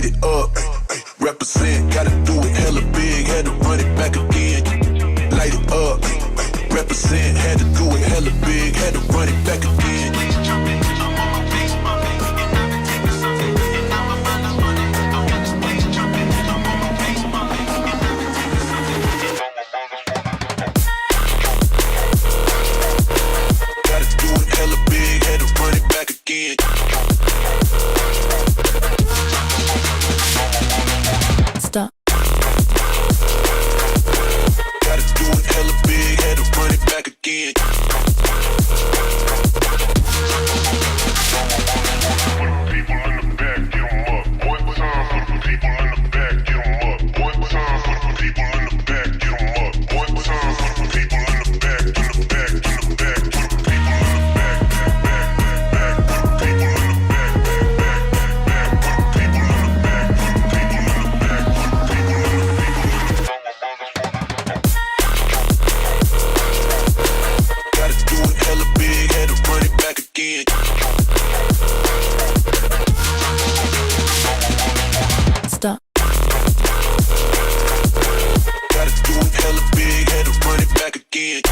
light it up, represent, gotta do it hella big, had to run it back again. Light it up, represent, had to do it hella big, had to run it back again. Gotta do it hella big, had to run it back again. Stop. Gotta do it hella big, had to run it back again. People in the back, get 'em up. One time for the people in the back, get 'em up. One time for the people in the back, get 'em up. One time for the people in the back, in the back, in the back, for the people in the back, back, for the people in the back, back, for the people in the back, for the people in the back, for the people in the Gotta do it hella big, had to run it back again. Stop. Gotta do it hella big, had to run it back again.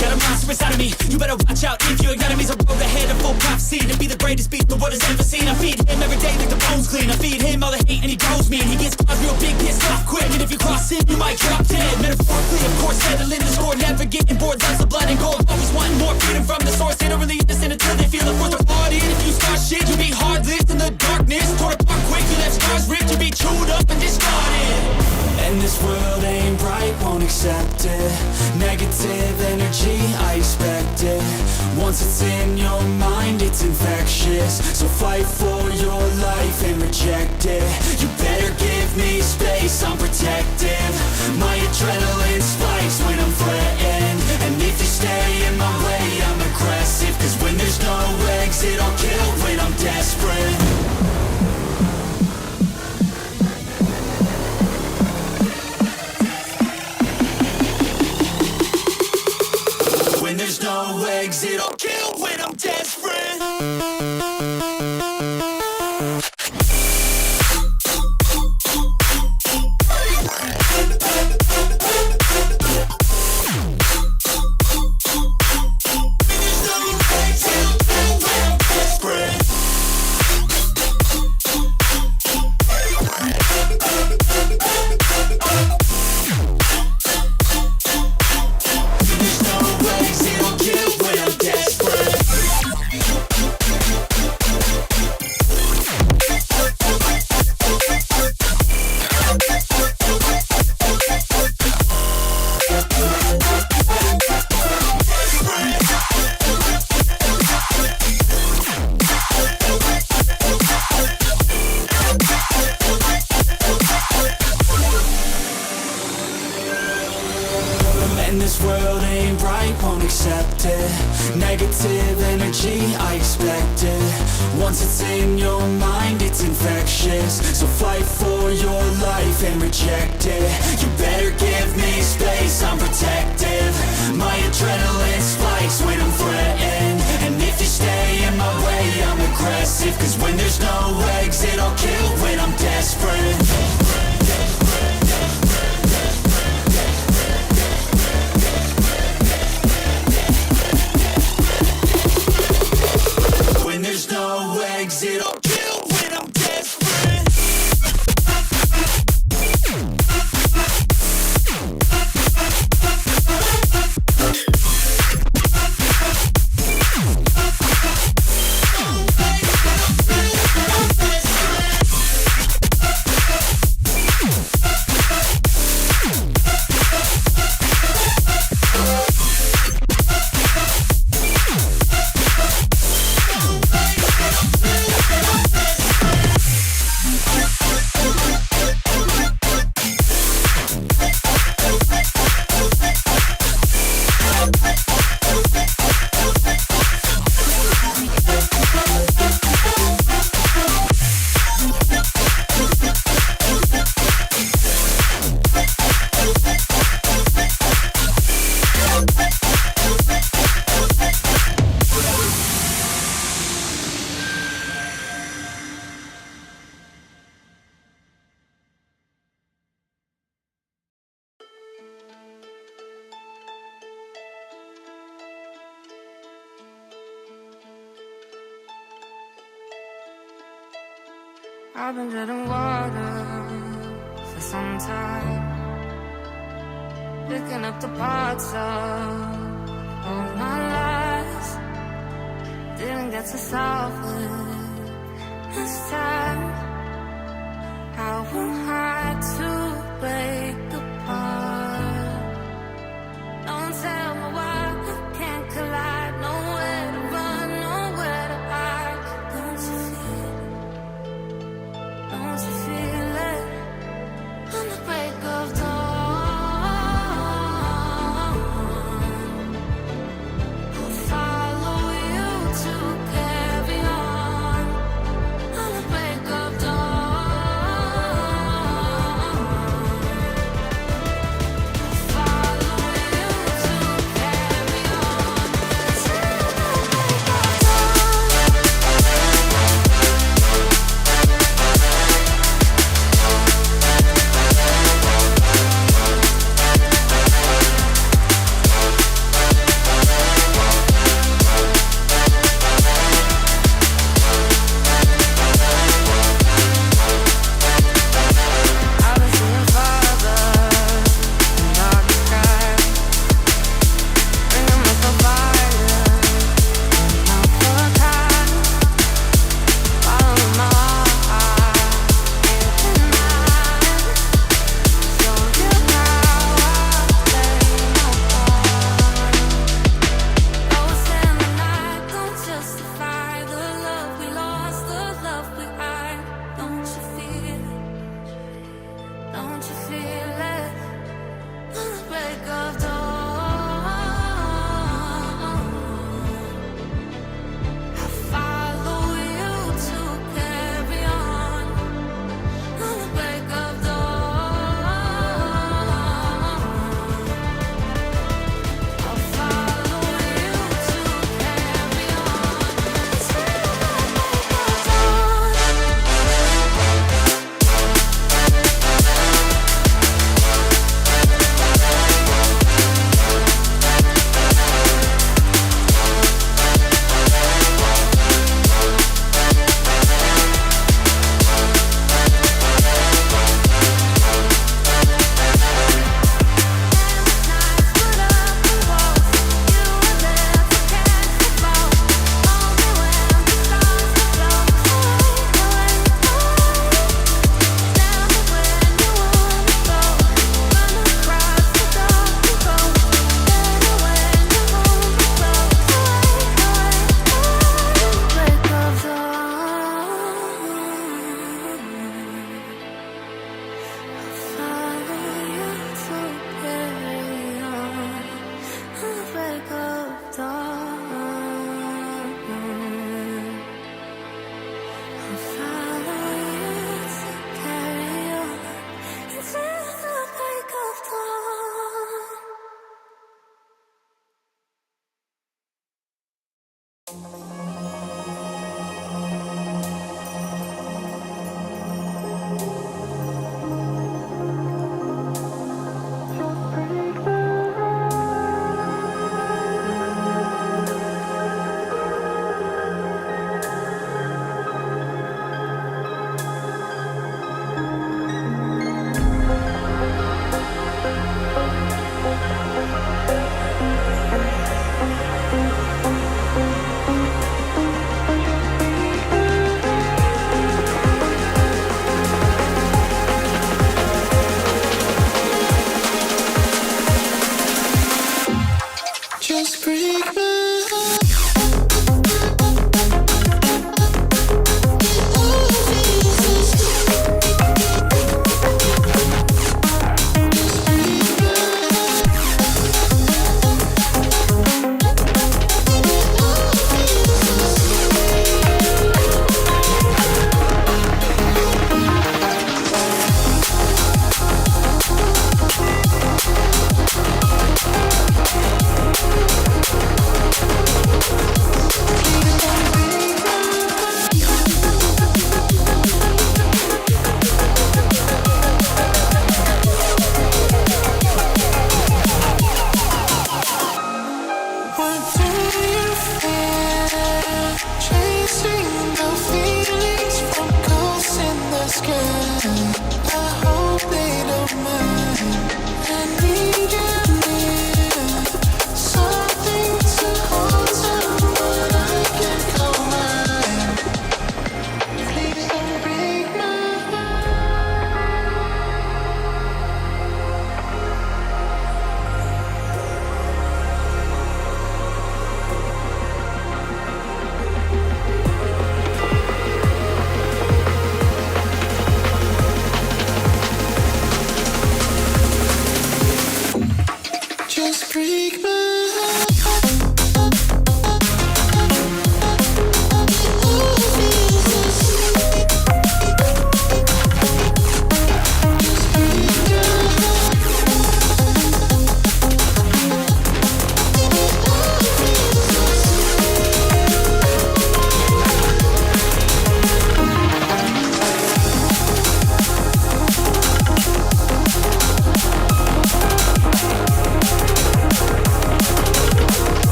Got a monster inside of me, you better watch out if your enemy's a road ahead of full prophecy. To be the greatest beast the world has ever seen. I feed him every day like the bones clean. I feed him all the hate and he grows me. And he gets caught real big, pissed off quick. And if you cross him, you might drop dead. Metaphorically, of course, settling the score. Never getting bored, loves the blood and gold. Always wanting more freedom from the source. They don't really understand until they feel the force of blood in. If you start shit, you'll be hard-lived in the darkness. Torn apart quick, you left scars ripped. You'll be chewed up and discarded. And this world ain't right, won't accept it. Negative energy, I expect it. Once it's in your mind, it's infectious. So fight for your life and reject it. You better give me space, I'm protective. My adrenaline spikes when I'm threatened. And if you stay in my way, I'm aggressive. Cause when there's no exit, I'll kill when I'm desperate. When there's no exit, I'll kill when I'm desperate. And this world ain't right, won't accept it. Negative energy, I expect it. Once it's in your mind, it's infectious. So fight for your life and reject it. You better give me space, I'm protective. My adrenaline spikes when I'm threatened. And if you stay in my way, I'm aggressive. Cause when there's no exit, I'll kill when I'm desperate. When there's no exit, I'll kill when I'm desperate. I've been treading water for some time, picking up the parts of all my lies. Didn't get to solve it this time. How am I to break apart? Don't tell me why I can't collide. Nowhere to run, nowhere to hide. Don't you feel it? Don't you feel it? On the break of dawn, I'll follow you to carry on. On the break of dawn,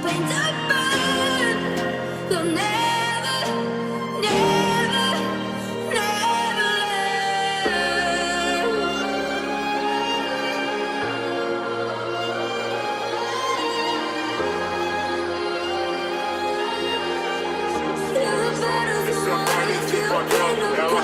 paint to burn. They'll never, never, never learn. The battles are won if you get no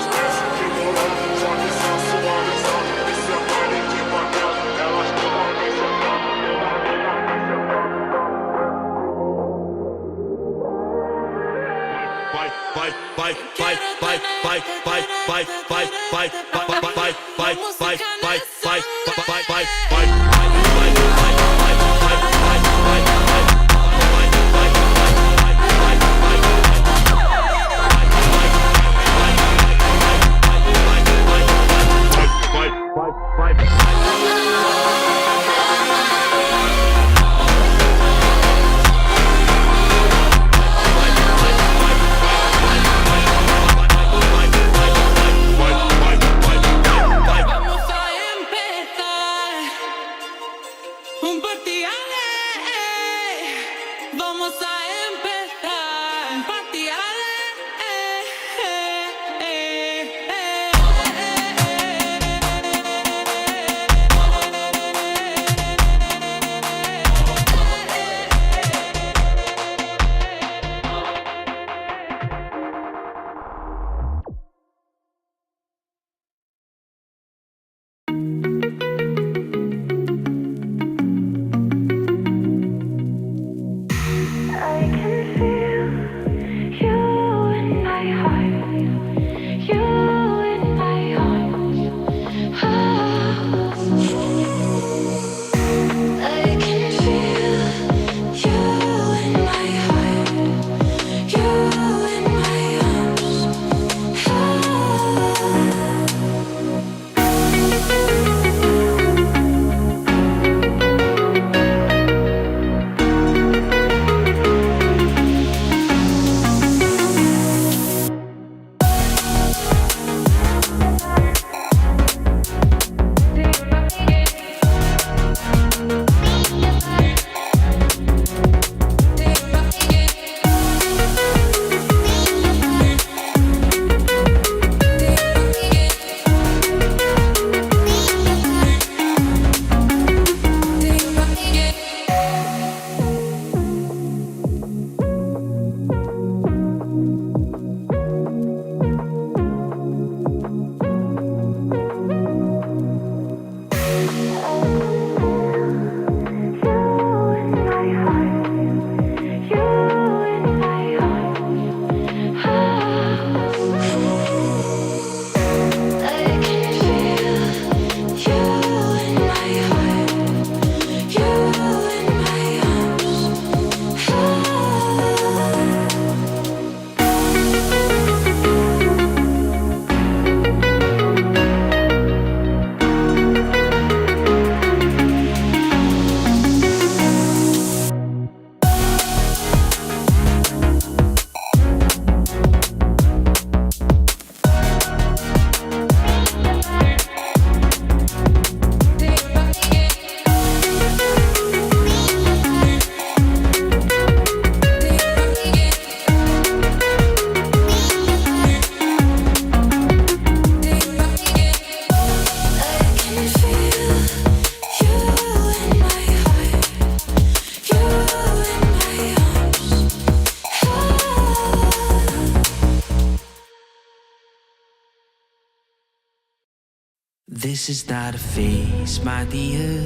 This is not a phase, my dear.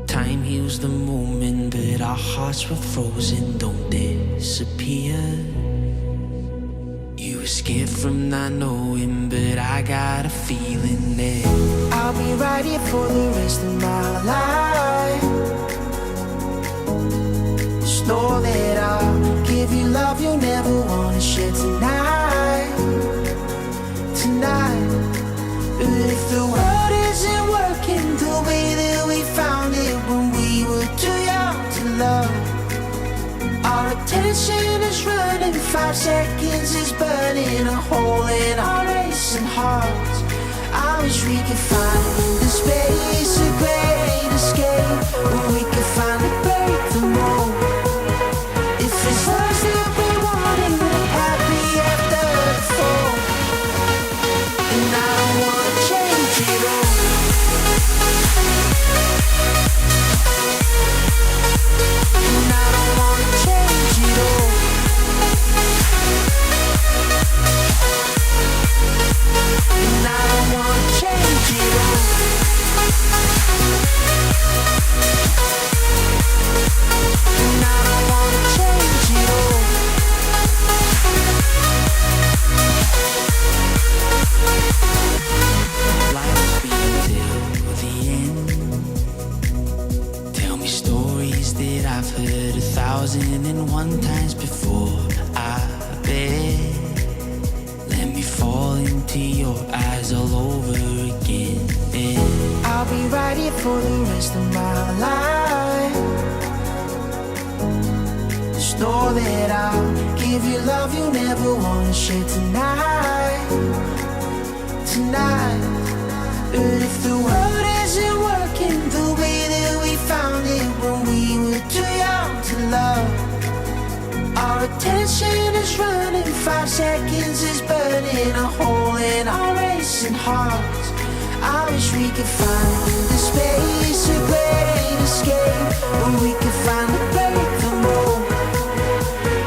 Time heals the moment, but our hearts were frozen, don't disappear. You were scared from not knowing, but I got a feeling that I'll be right here for the rest of my life. Just know that I'll give you love you'll never wanna share tonight. Tonight. But if the world isn't working the way that we found it when we were too young to love, our attention is running, 5 seconds is burning a hole in our racing hearts. I wish we could find the space, a great escape, where we could find a break I've heard 1,001 times before. I bet. Let me fall into your eyes all over again. I'll be right here for the rest of my life. Just know that I'll give you love you never wanna share tonight. Tonight. But if the world isn't working the way that we found it when we were too young to love, our attention is running, 5 seconds is burning a hole in our racing hearts. I wish we could find the space, a great escape, where we could finally break the mold.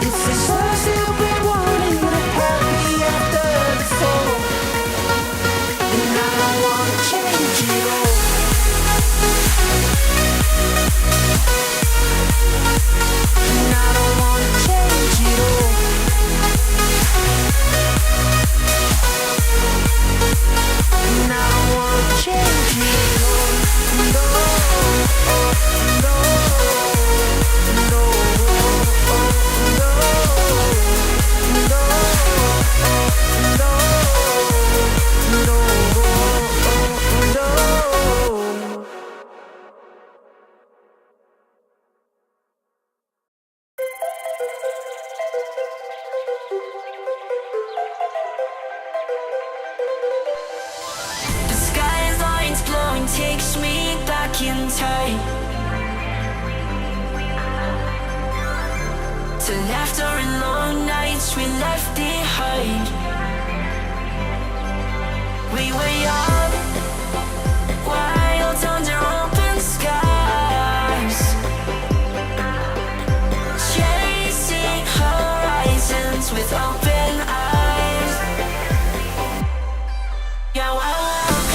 If it's us that we wanted, happy after the fall, then I don't wanna change it all. And I don't wanna change it all. And I don't wanna change it all. No, no, no, The skyline's glowing, takes me back in time to laughter and long nights we left behind. We were young, wild under open skies, chasing horizons with open eyes. Yeah, I walk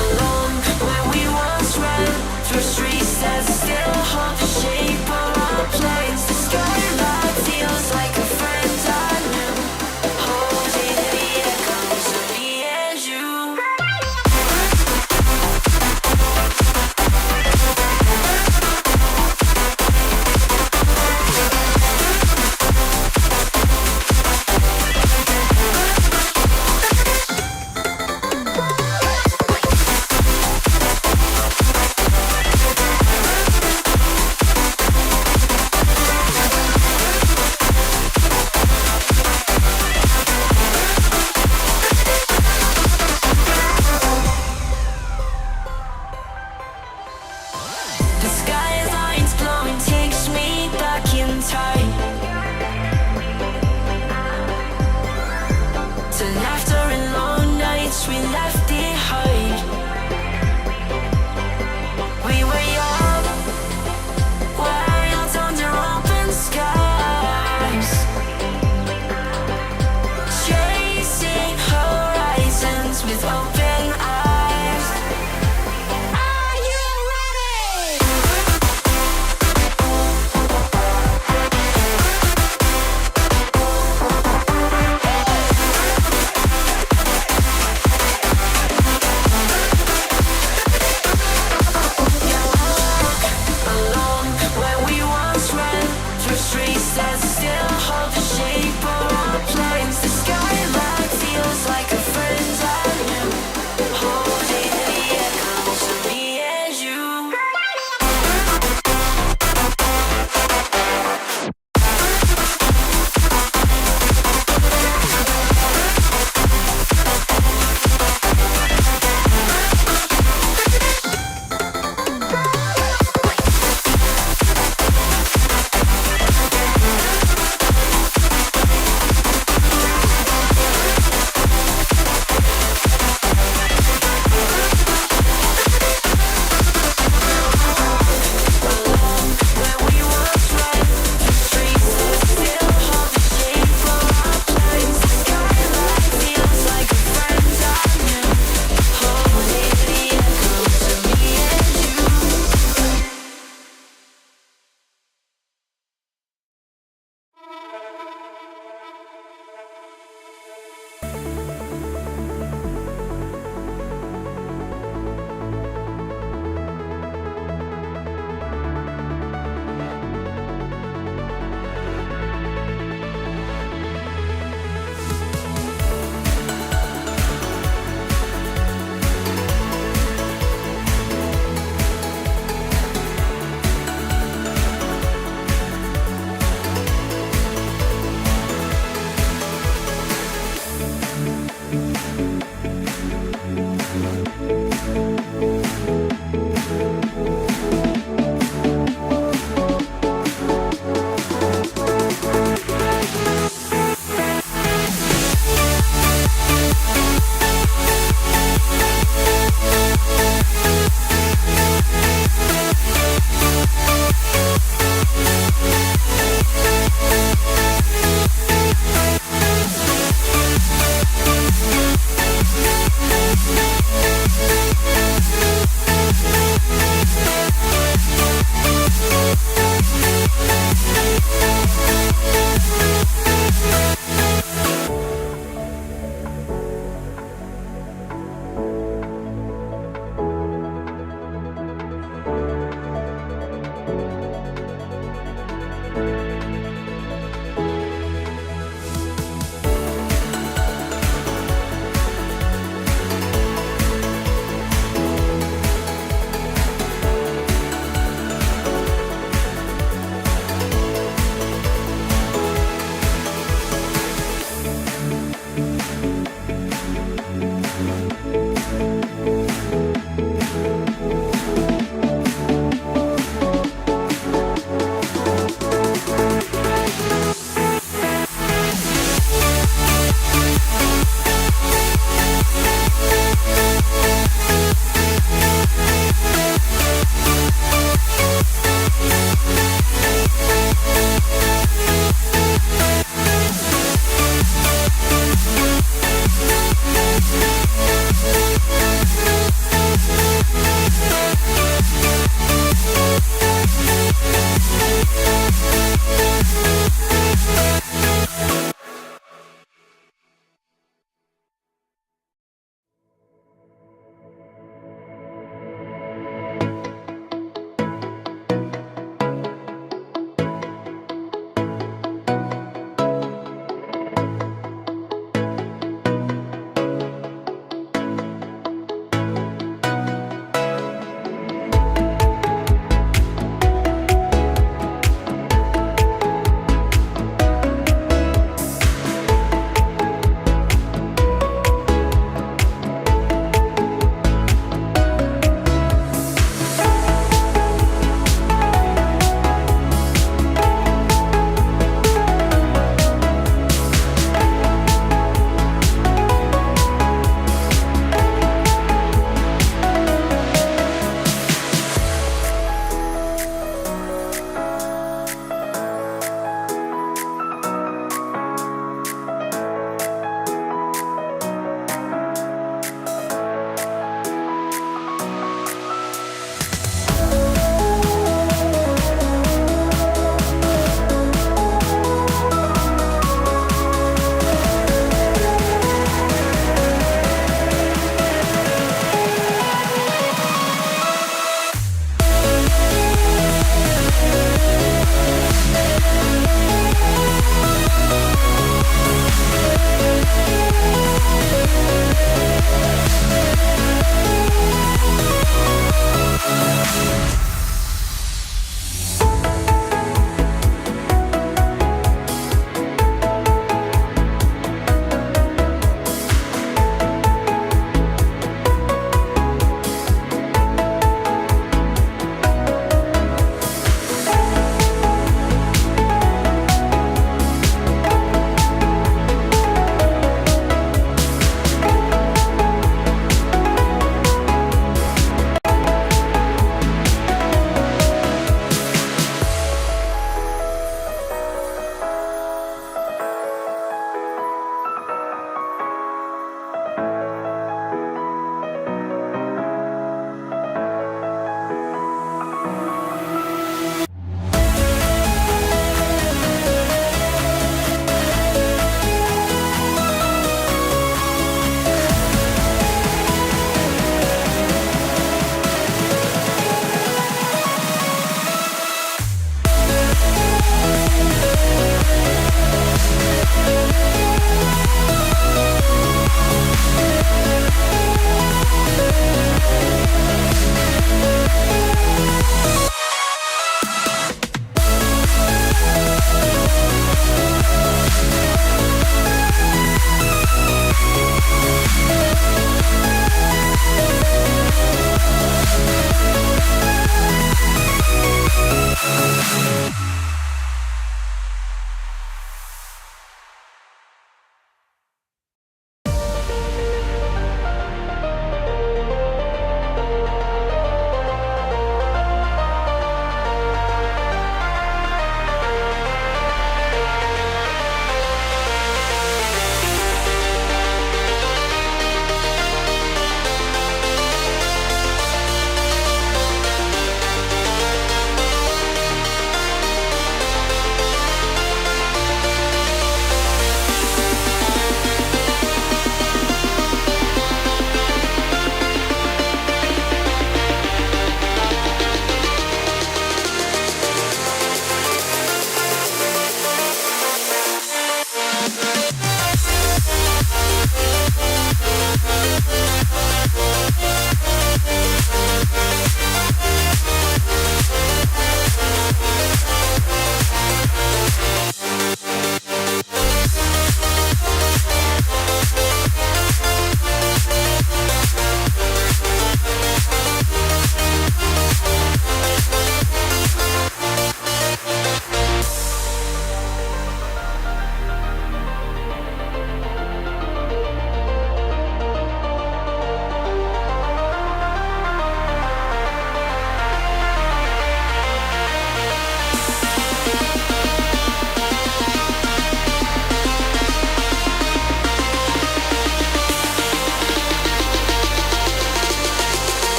along where we once ran, through streets that still hold the shape of our plans. The skyline feels like a friend I knew, holding the echoes of me and you.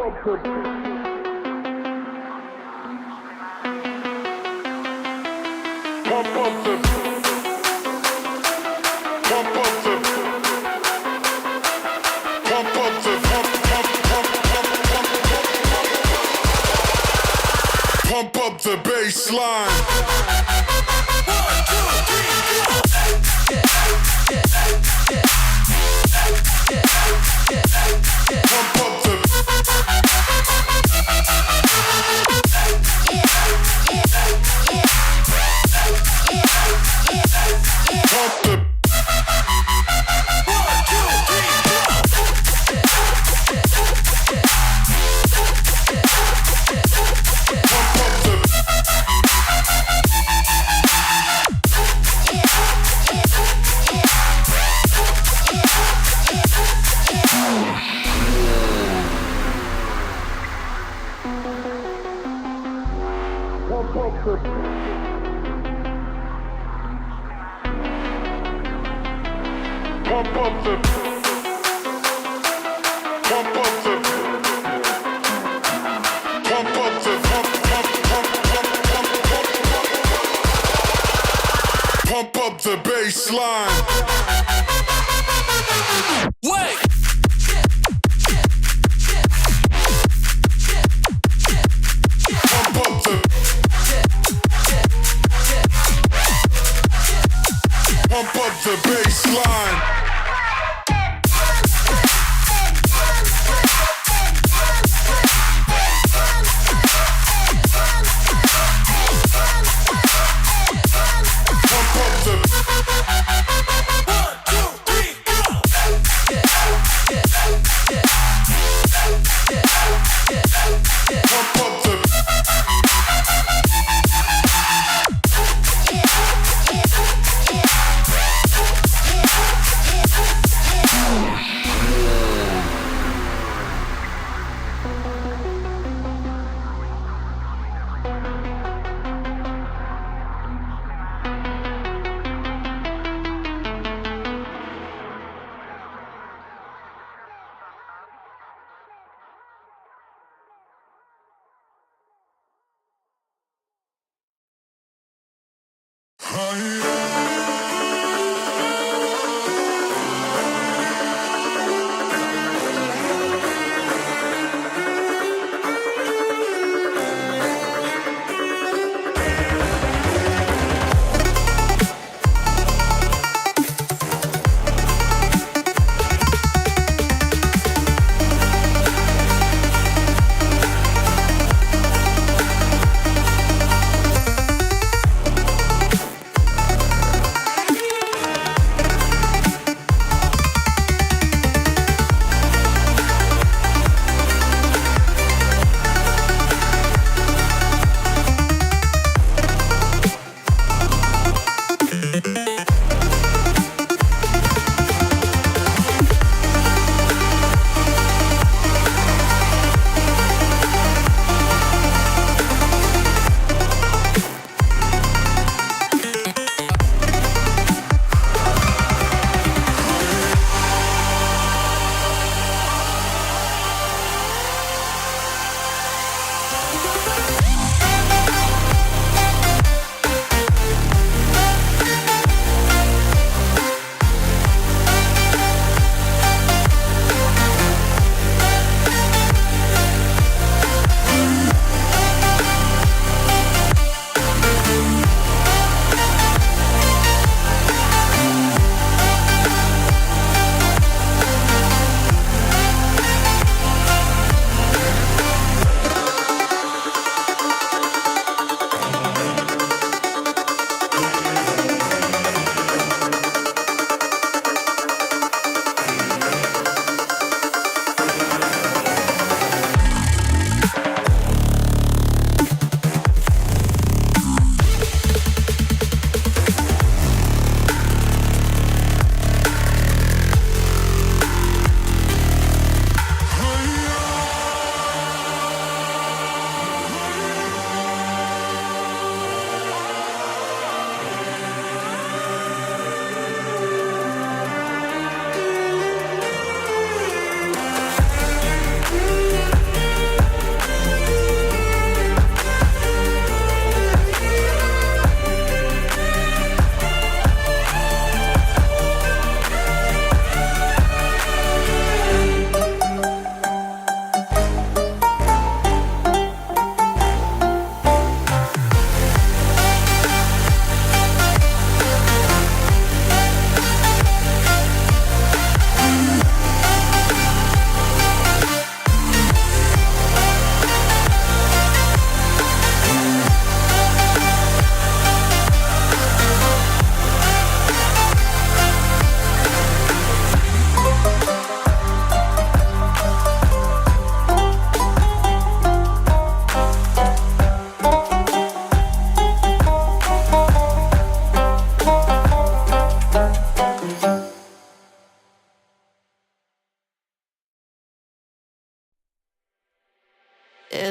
Pump up the bass line. Pump up the baseline. Wait. Pump up the. Pump up the baseline.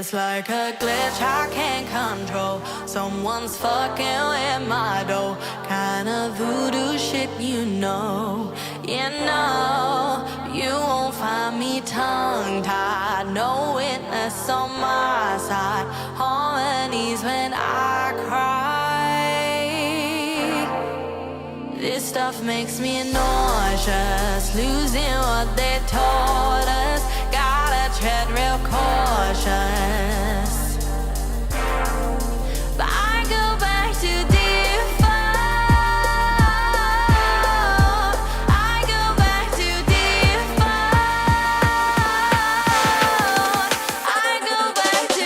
It's like a glitch I can't control. Someone's fucking with my dough. Kind of voodoo shit, you know. You know, you won't find me tongue-tied. No witness on my side. Harmonies when I cry. This stuff makes me nauseous. Losing what they taught us. Gotta tread real cautious. But I go back to default. I go back to default. I go back to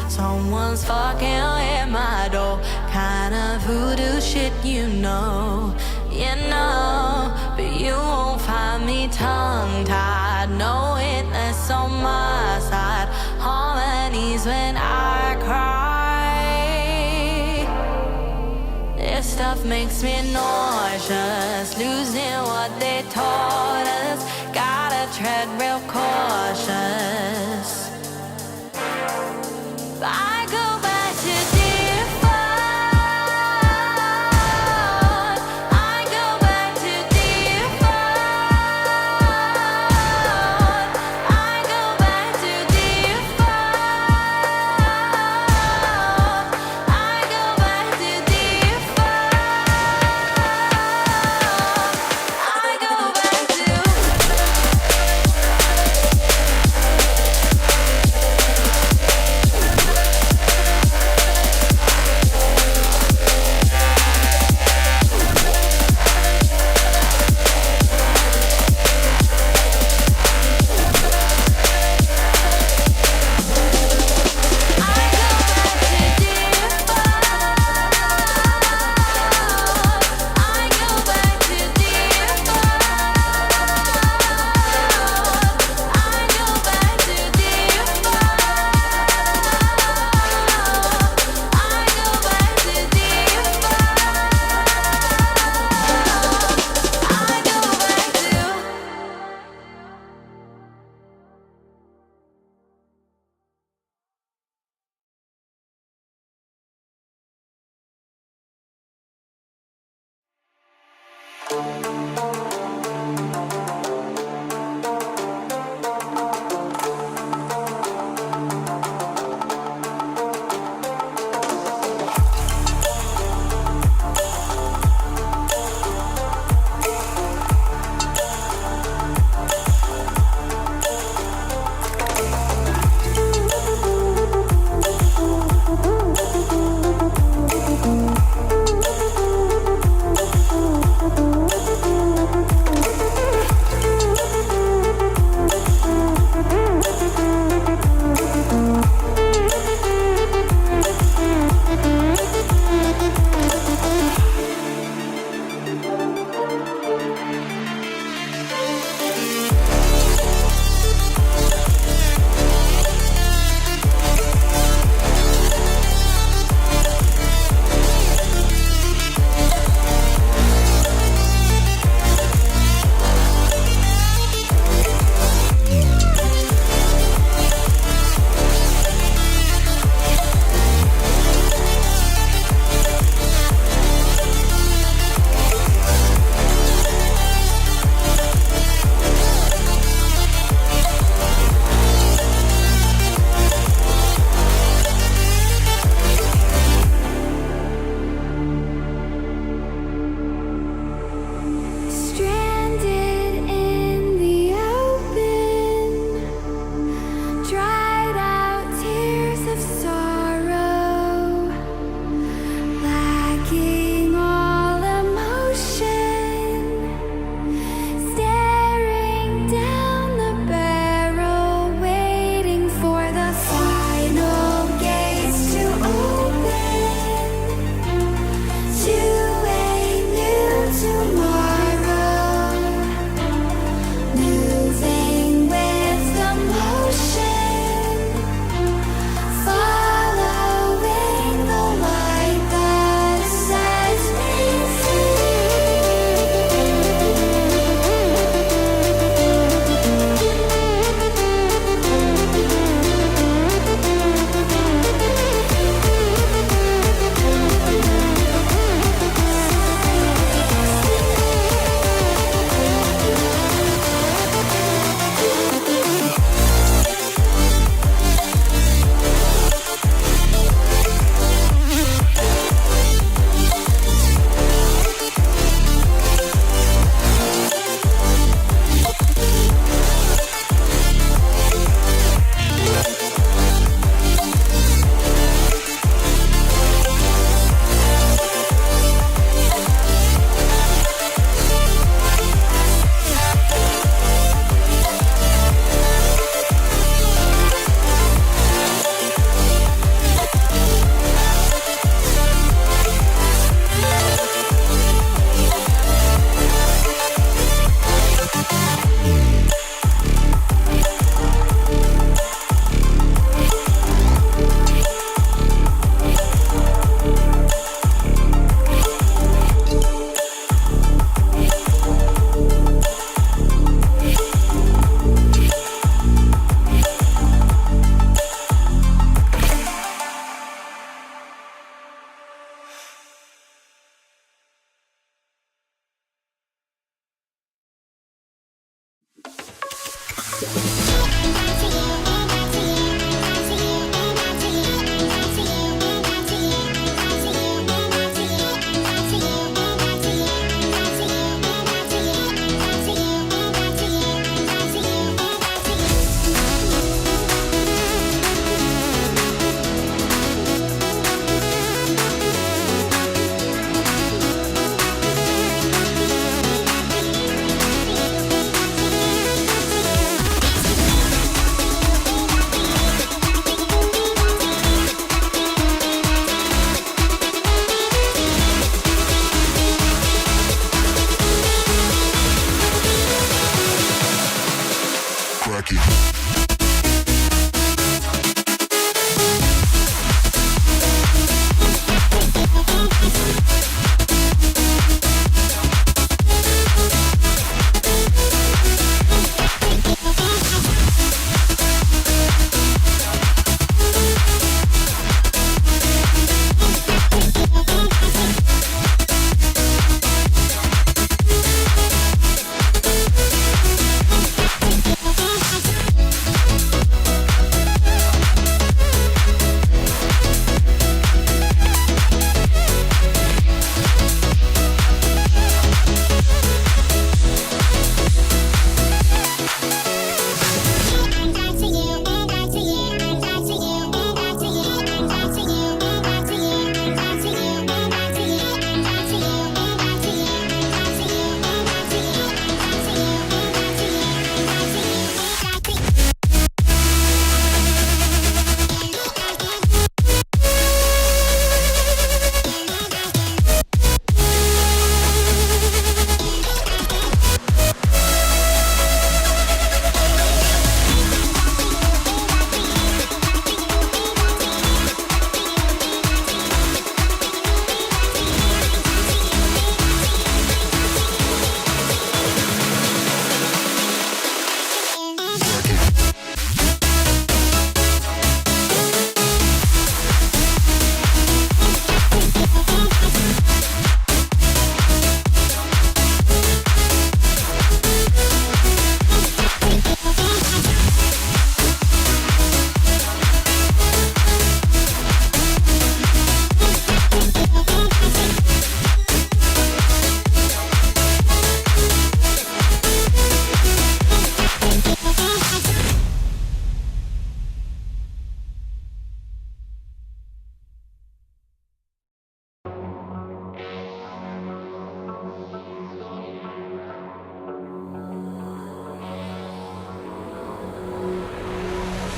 someone's fucking with my door. Kind of voodoo shit, you know. You know, but you won't find me tongue-tied. No witness on my side. Harmonies when I cry. This stuff makes me nauseous. Losing what they taught us. Gotta tread real cautious. I go back to default. I go back to default. I go back to default. I go back to default. I go back to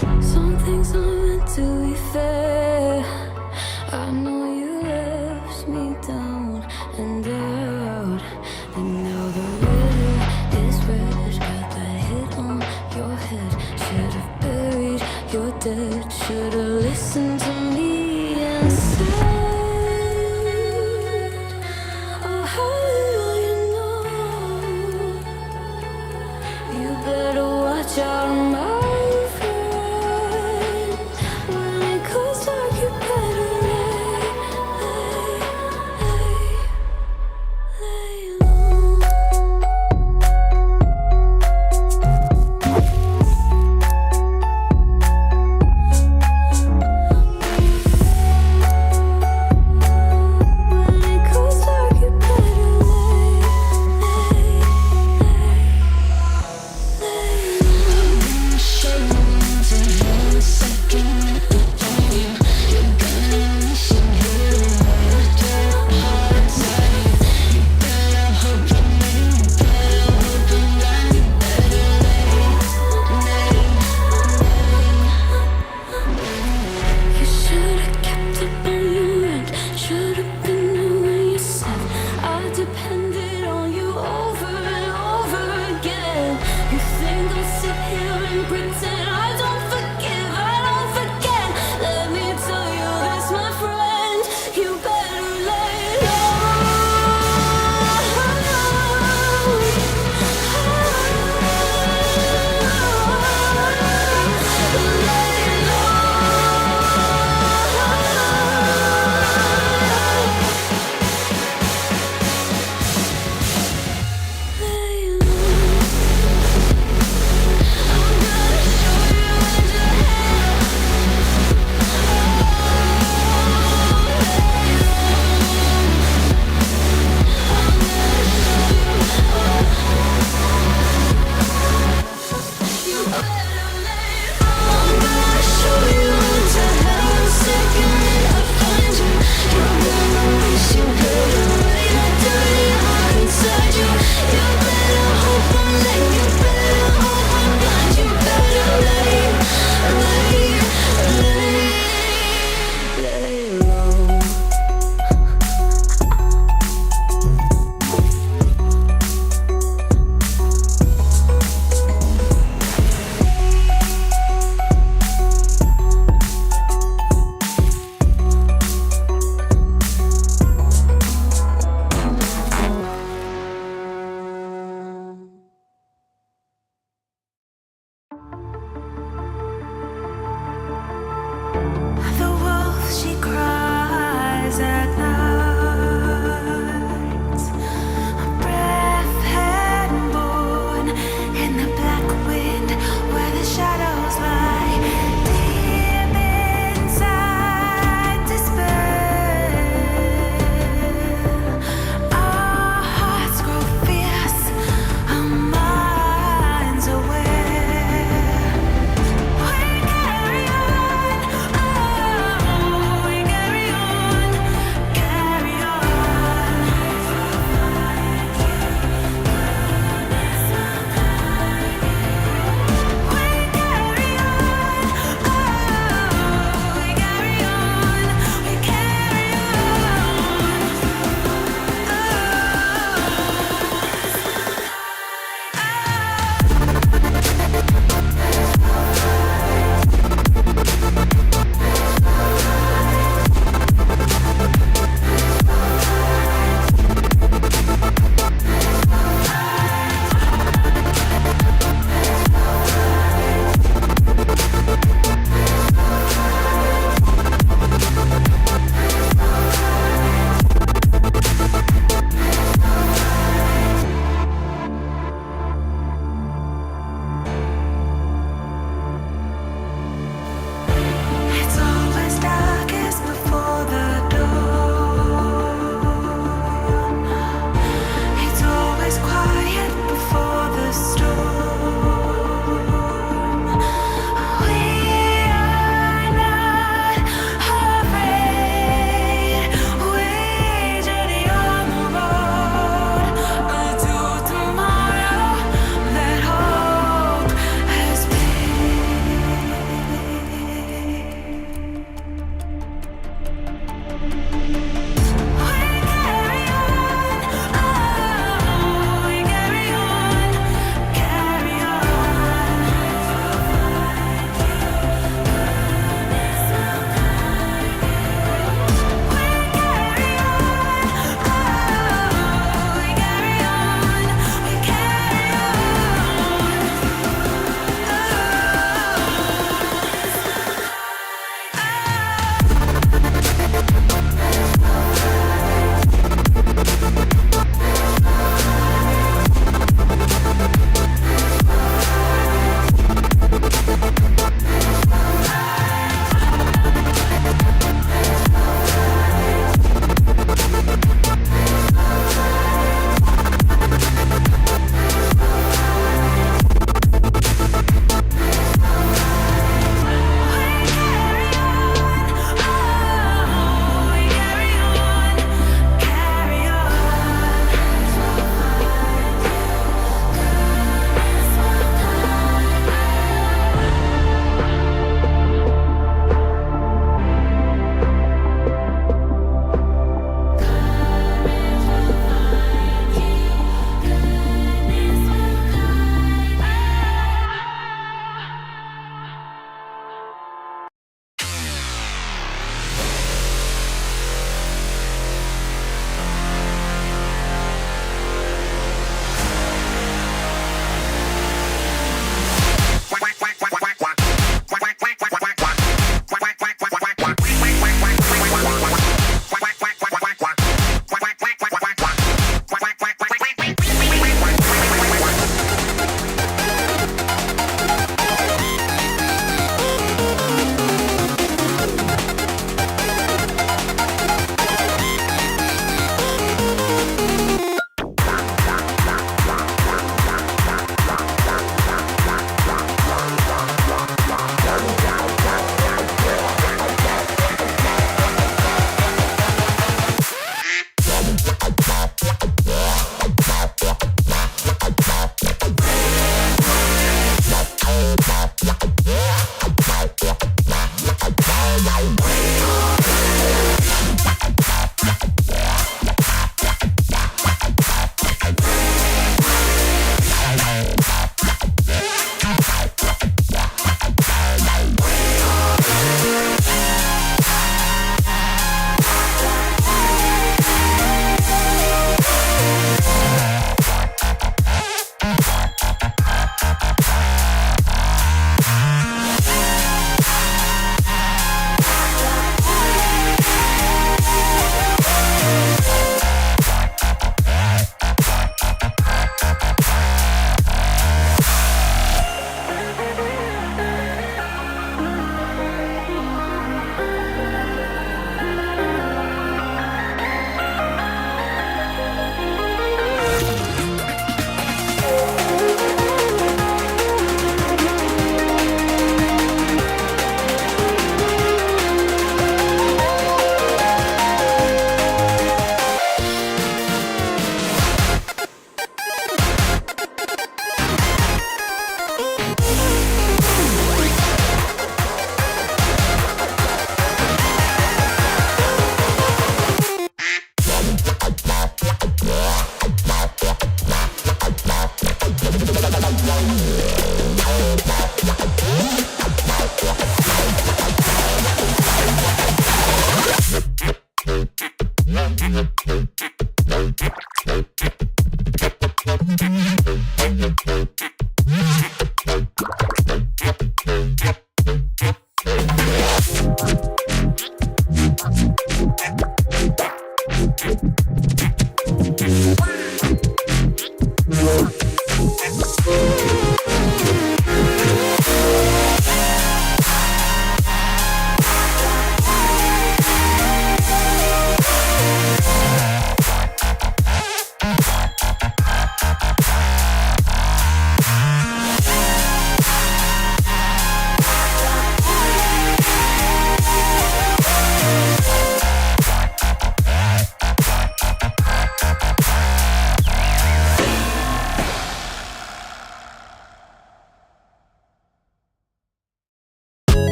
Some things aren't meant to be fair. I know you left me down and out, and now the river is red. Got that hit on your head. Should've buried your dead. Should've listened to me and said, oh, how little you know. You better watch out, my friend. When it goes dark, you better lay low. When it goes dark, you better lay low.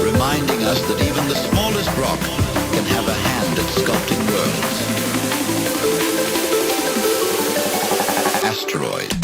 reminding us that even the smallest rock can have a hand at sculpting worlds. Asteroid.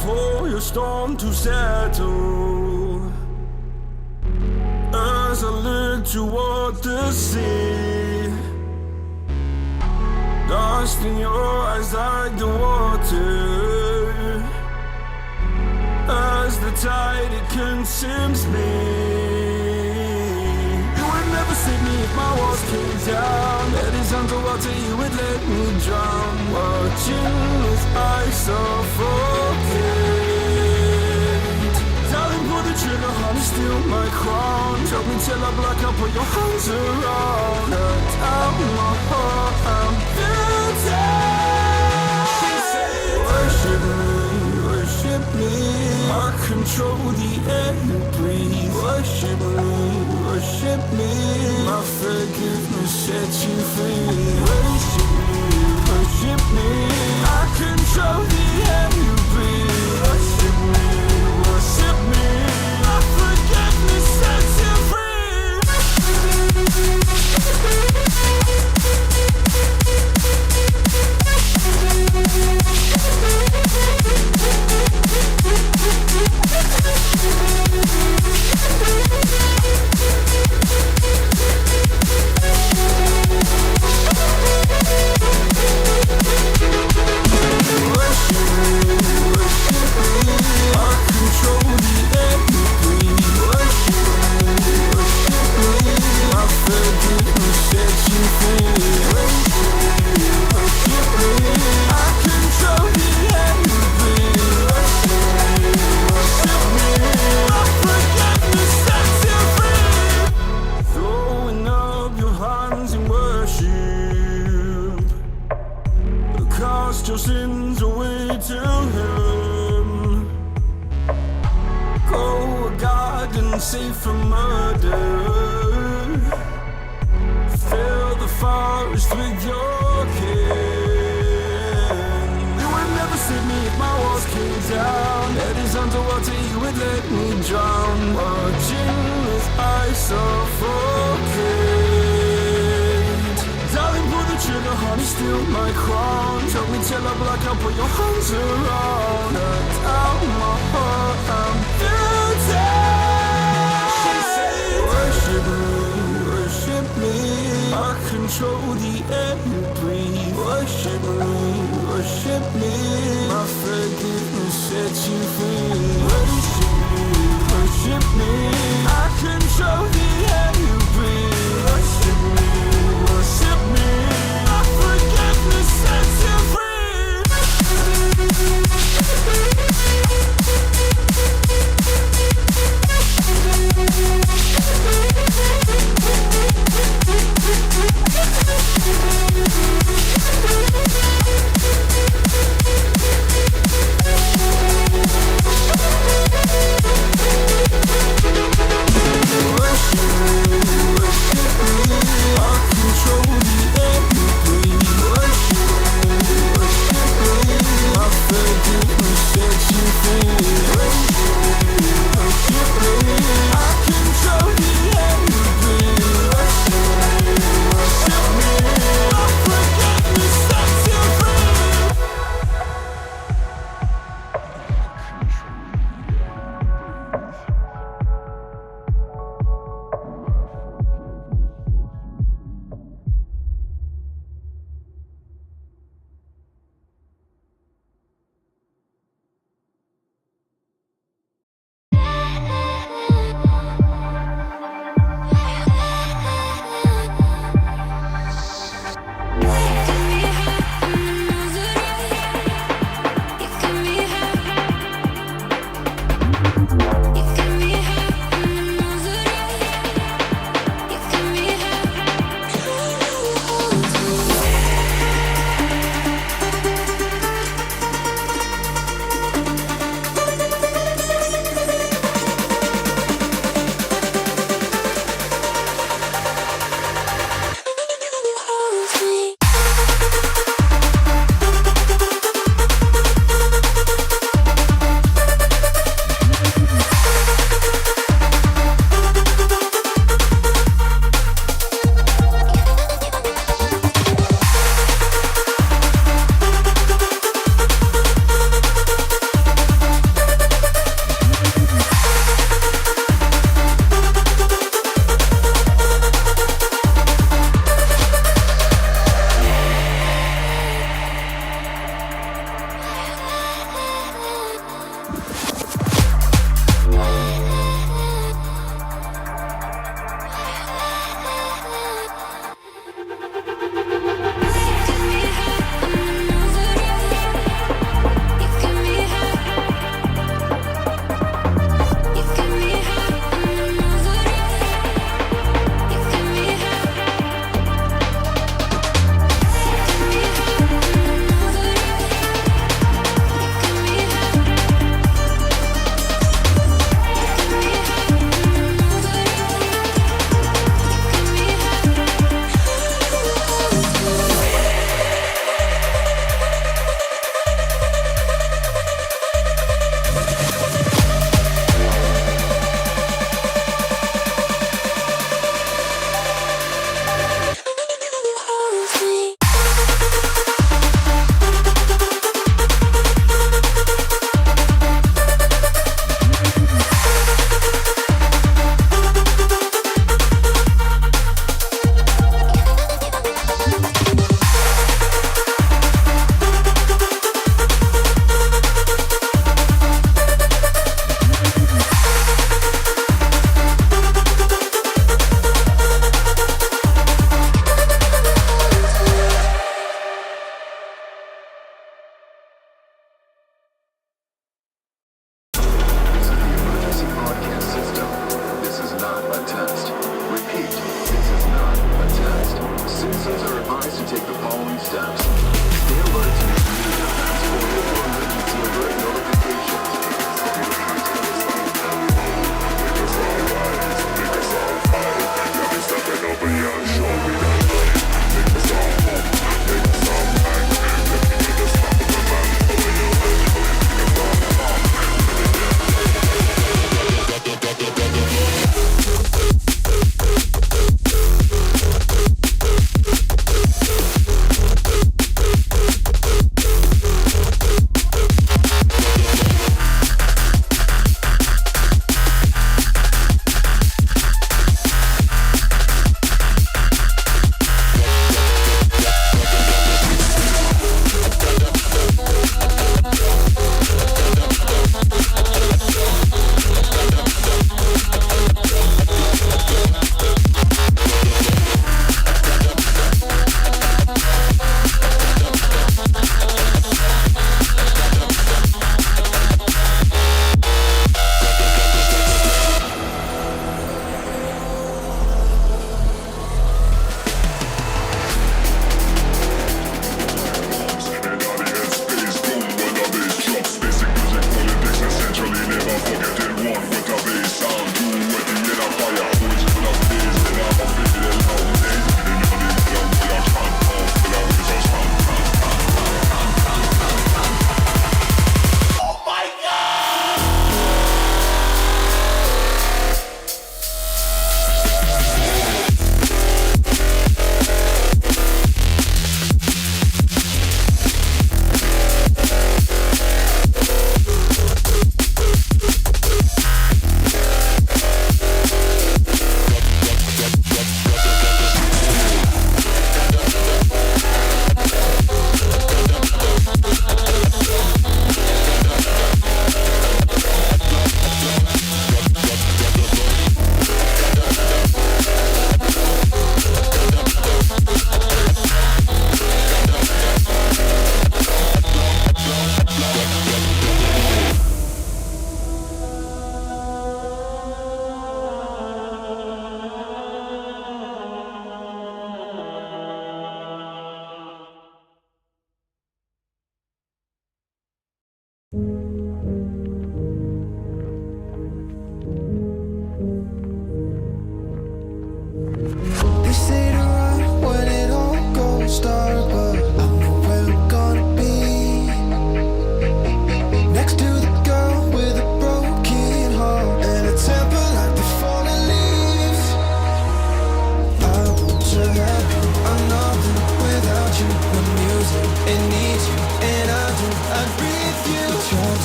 for your storm to settle. As I look toward the sea, dust in your eyes like the water. As the tide, it consumes me. You would never save me if my walls came down. That is underwater, you would let me drown. Watching as I suffocate. Darling, pull the trigger, honey, steal my crown. Choke me till I black out, put your hands around. Cut out my heart, I'm guilty. Worship me, worship me. I control the air you breathe. Worship me, worship me. My forgiveness sets you free. Worship me, worship me. I control the air you breathe. Worship me, worship me. My forgiveness sets you free. Cast your sins away to Him. Go a garden safe from murder. Fill the forest with your kin. You would never save me if my walls came down. That is underwater, you would let me drown. Watching as I suffocate. Darling, pull the trigger, honey, steal my crown. Choke me till I black out, put your hands around. Cut out my heart, I'm guilty. Worship me, worship me. I control the air you breathe. Worship me, worship me. My forgiveness sets you free. Worship me, worship me. I control the air you breathe. Worship me, worship me. My forgiveness sets you free.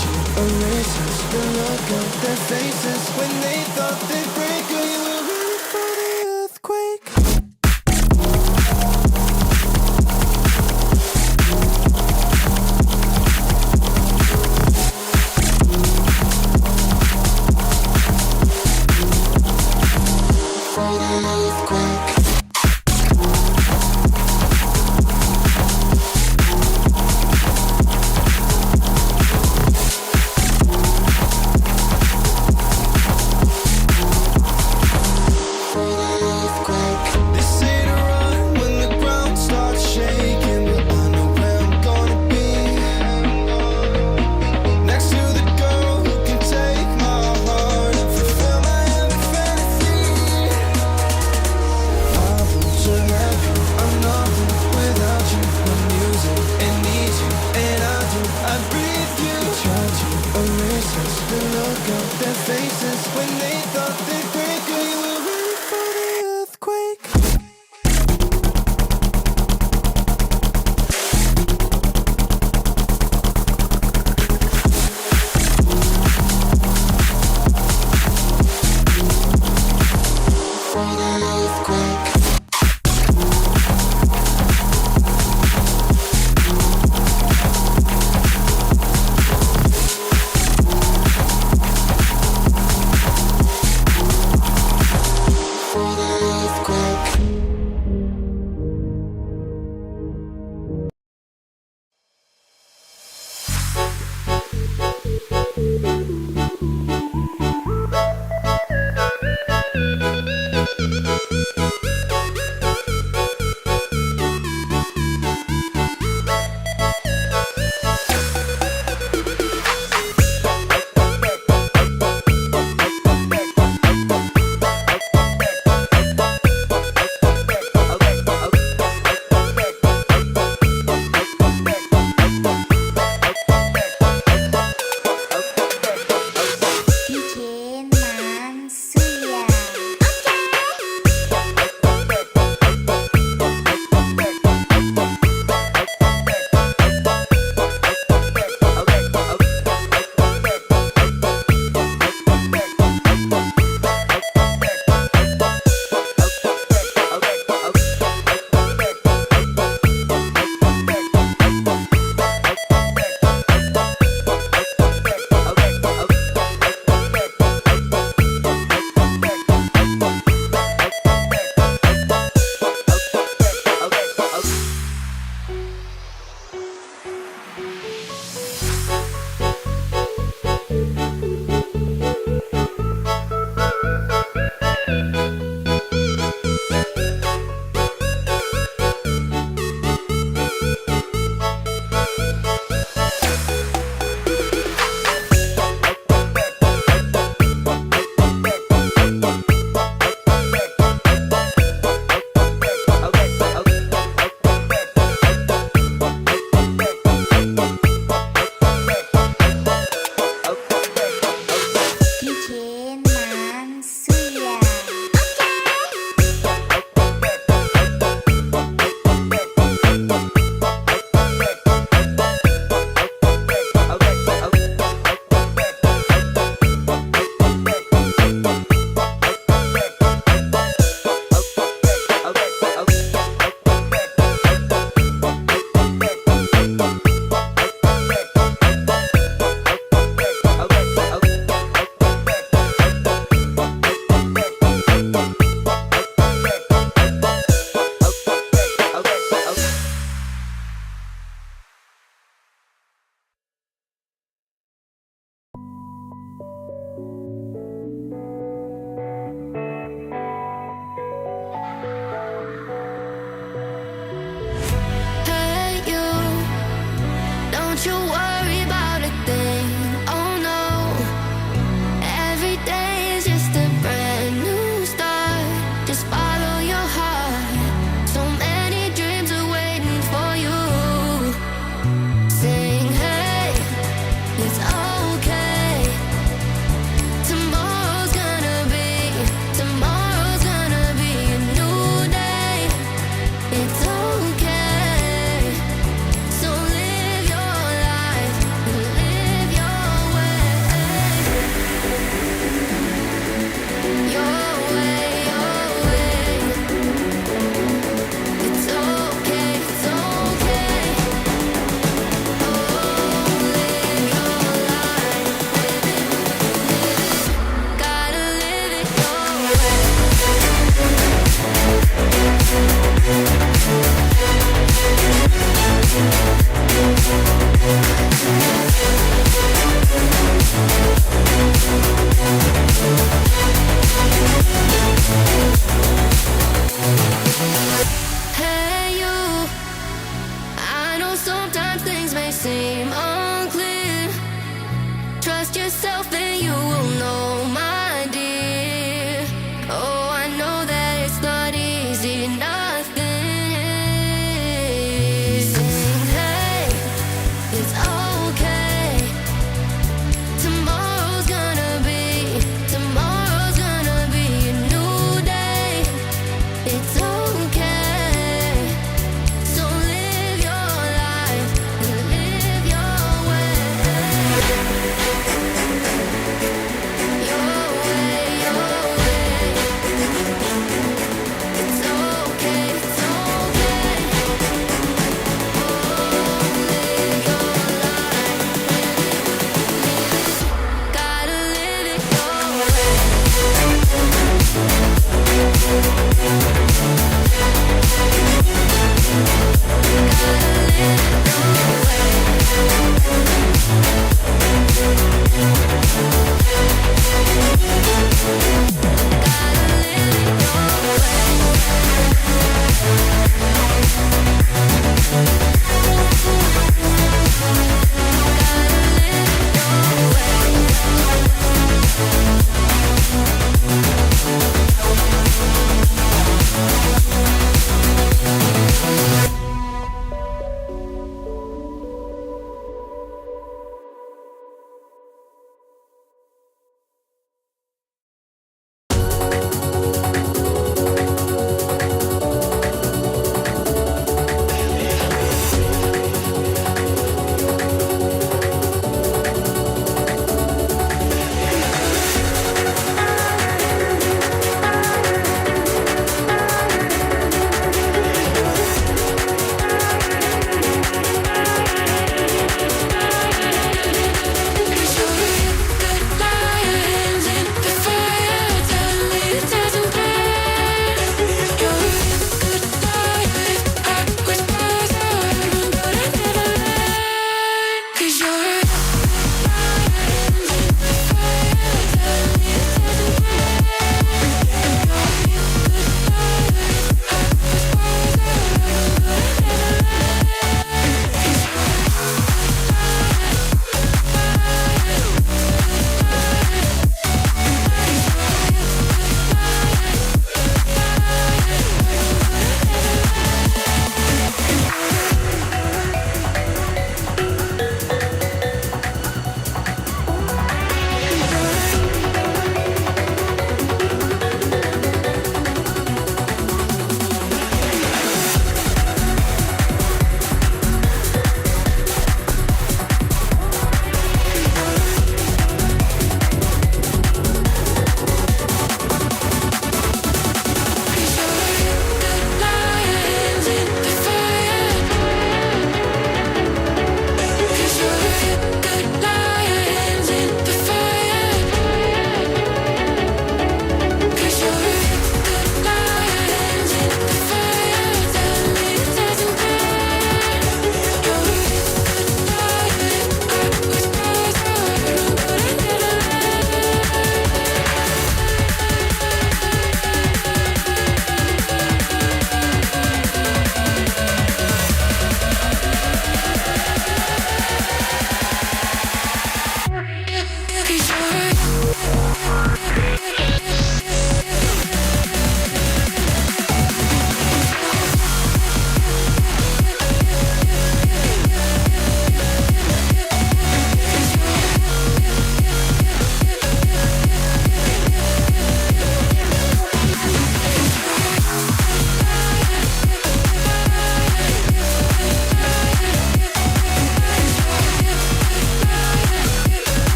you erasers, the look of their faces when they thought they'd break. Girl, you were ready for the earthquake.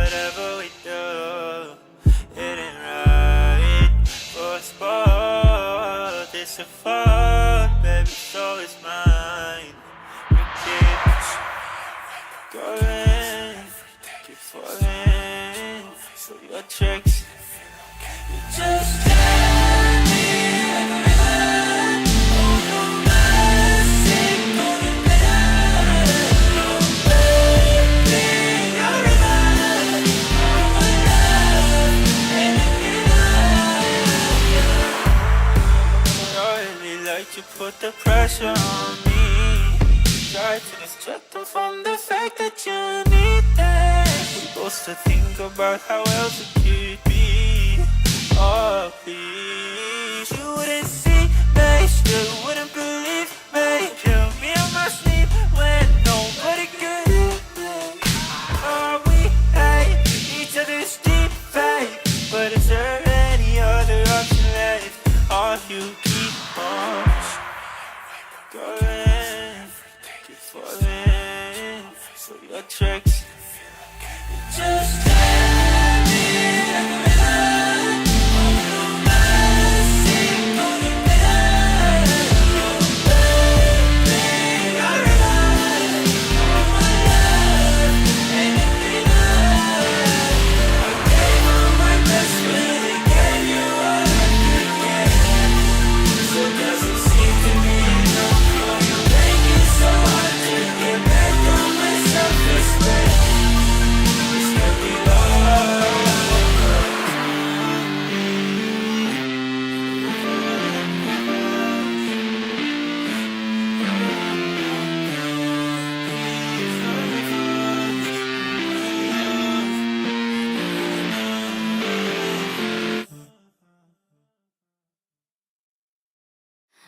whatever we do, it ain't right for us both. It's a fault, baby, so it's mine. We keep going, keep falling for your tricks. You just tell me like a river. Oh, no mercy, going down. Oh, baby, you're a river. Oh, my love, and I really like to put the pressure on me. Try to distract them from the fact that you need that. We both still think about how else it could be. Oh, please, you wouldn't see me, still wouldn't believe me. Kill me on my sleep when nobody could hear me. Oh, we hate each other's deep fate, but is there any other option left? Or you keep on going, keep falling for your tricks. You just tell me like a river.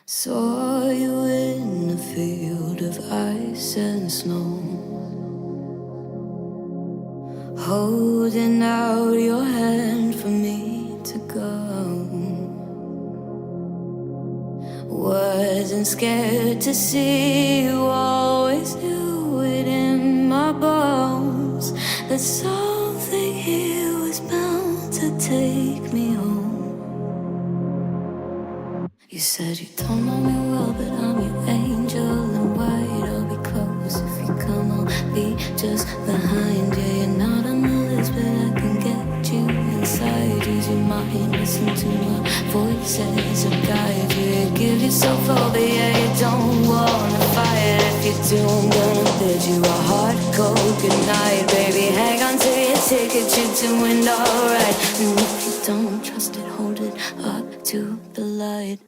Saw you in a field of ice and snow, holding out your hand for me to go. Wasn't scared to see you, always knew it in my bones that something here was bound to take me home. You said you don't know me well, but I'm your angel in white. I'll be close if you come, I'll be just behind you. You're not on the list, but I can get you inside. Use your mind, listen to my voices, I'll guide you. You give yourself over, yeah, you don't wanna fight. If you do, I'm gonna bid you a hard cold goodnight. Baby, hang on to your ticket, you're doing alright. And if you don't trust it, hold it up to the light.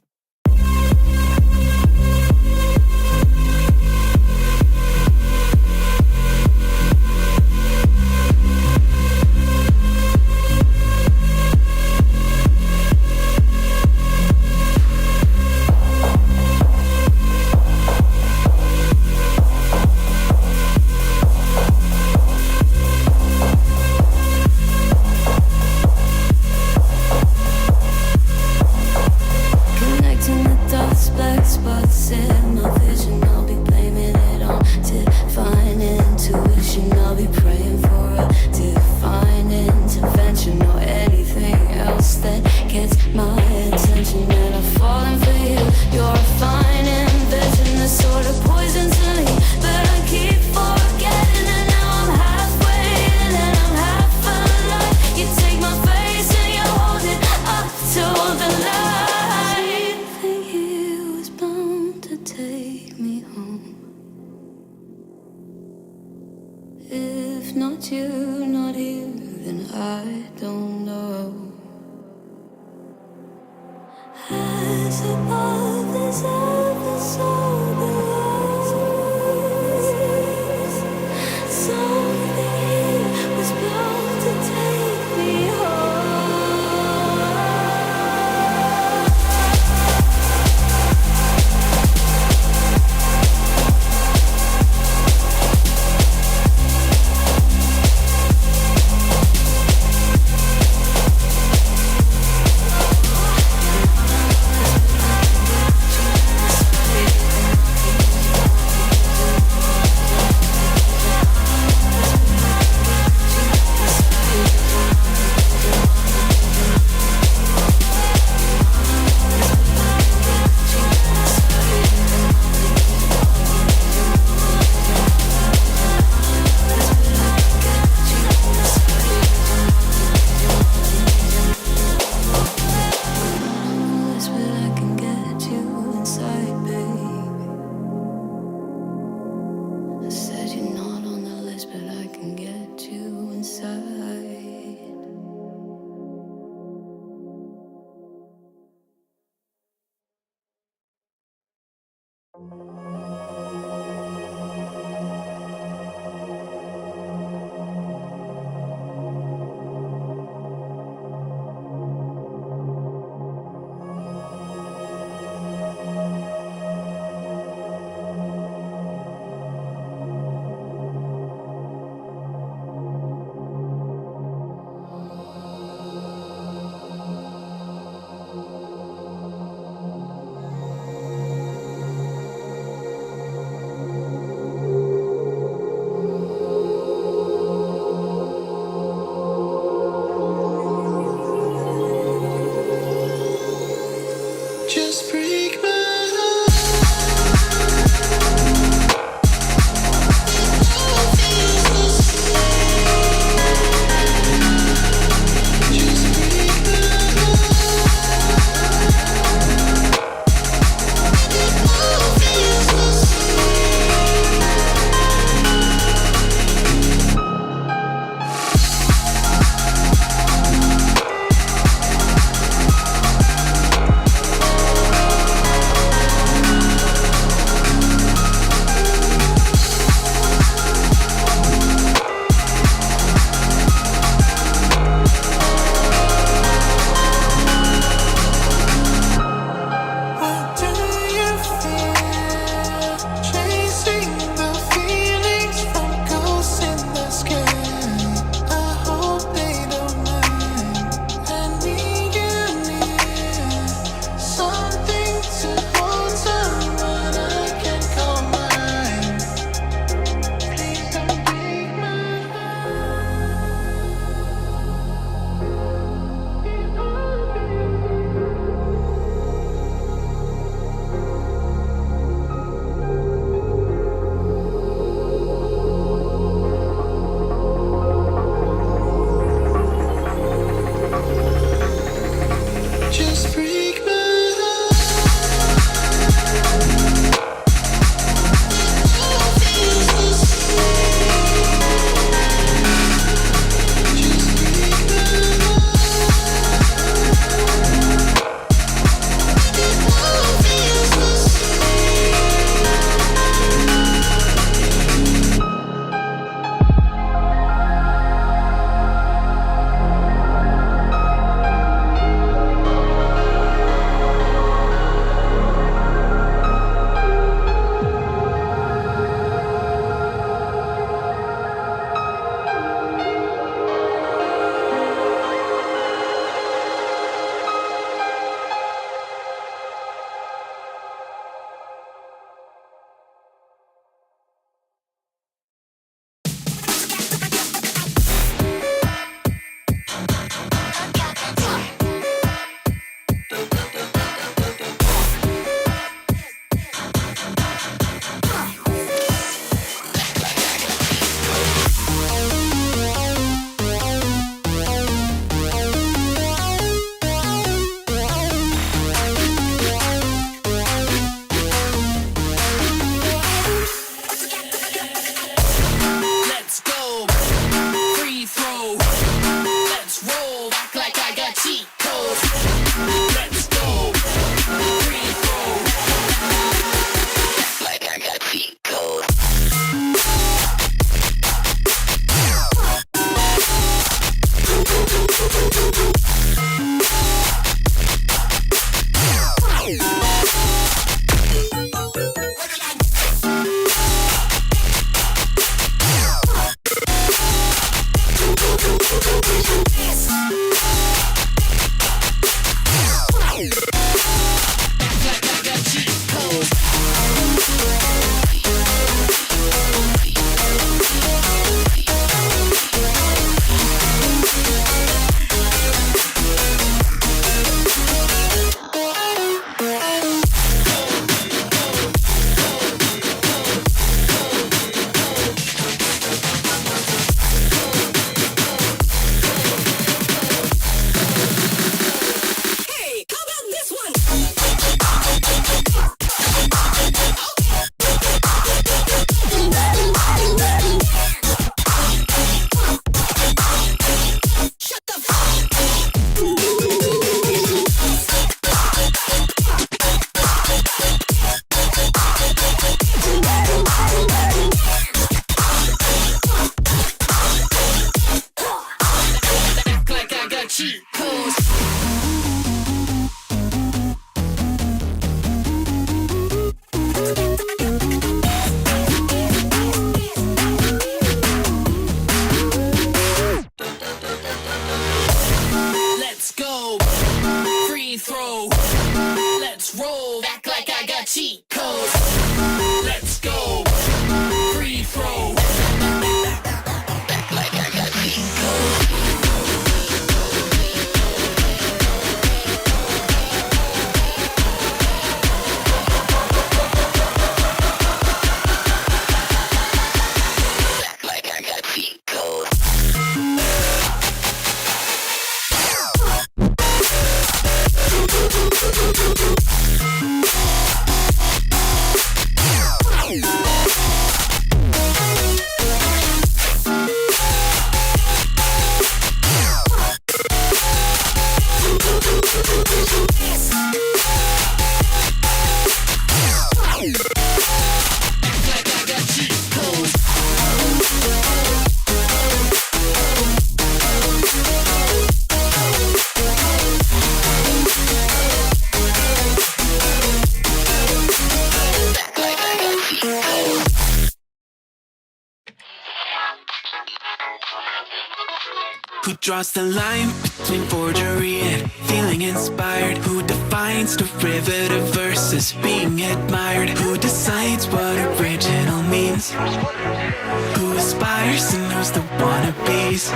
Who draws the line between forgery and feeling inspired? Who defines derivative versus being admired? Who decides what original means? Who aspires and knows the wannabes?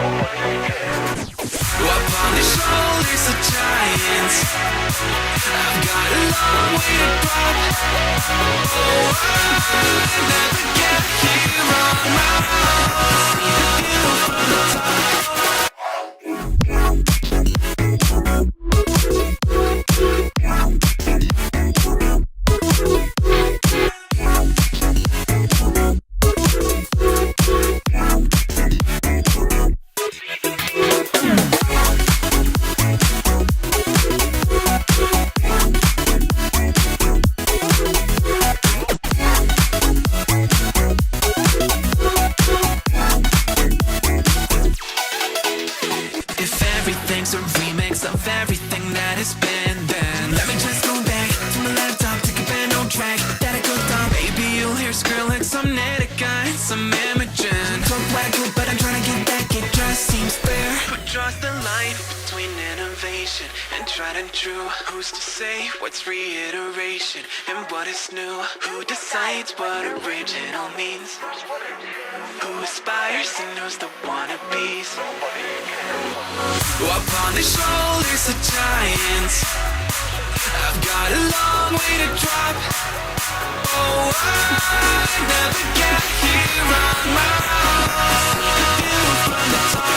Upon the shoulders of giants, I've got a long way to drop. Oh, I'll never get here on my own. See the view from the top. Everything's a remix of everything that has been. Then let me just go back to my laptop, take a band on track that I cooked up. Baby, you'll hear Skrillex, some Netica, and some Imogen. Talk wacko, but I'm trying to get back, it just seems fair. Who draws the line between innovation and tried and true? Who's to say what's reiteration and what is new? Who decides what original means? Who aspires and knows the wannabes? Upon the shoulders of giants, I've got a long way to drop. Oh, I'll never get here on my own. The view from the top.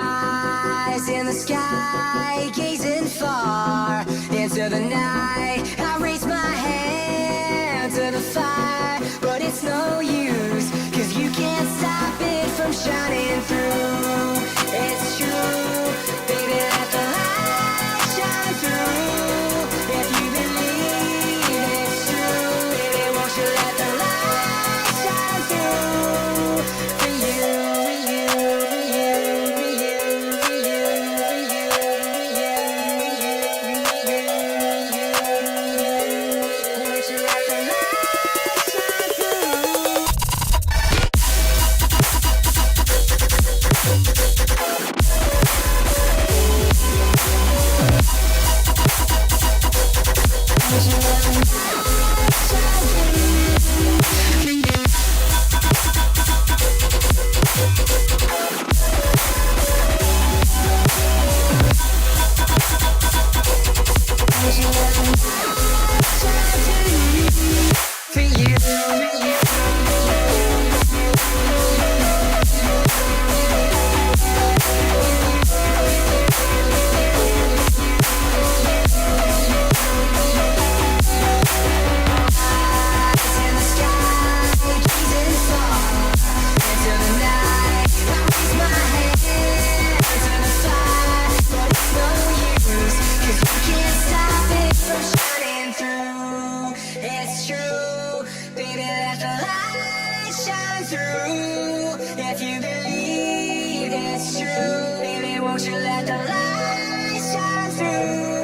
Eyes in the sky, gazing far into the night. I raise my hand to the fire, but it's no use, 'cause you can't stop it from shining through. It's true, baby, let the light shine through. If you believe it's true, baby, won't you let the light shine through? For you, for you, for you, for you, for you, for you, for you, for you, won't you let the light shine through? For you, eyes in the sky, gazing far into the night. I raise my hand to the fire, but it's no use, 'cause you can't stop it from shining through. It's true, baby, let the light shine through. If you believe it's true, baby, won't you let the light shine through?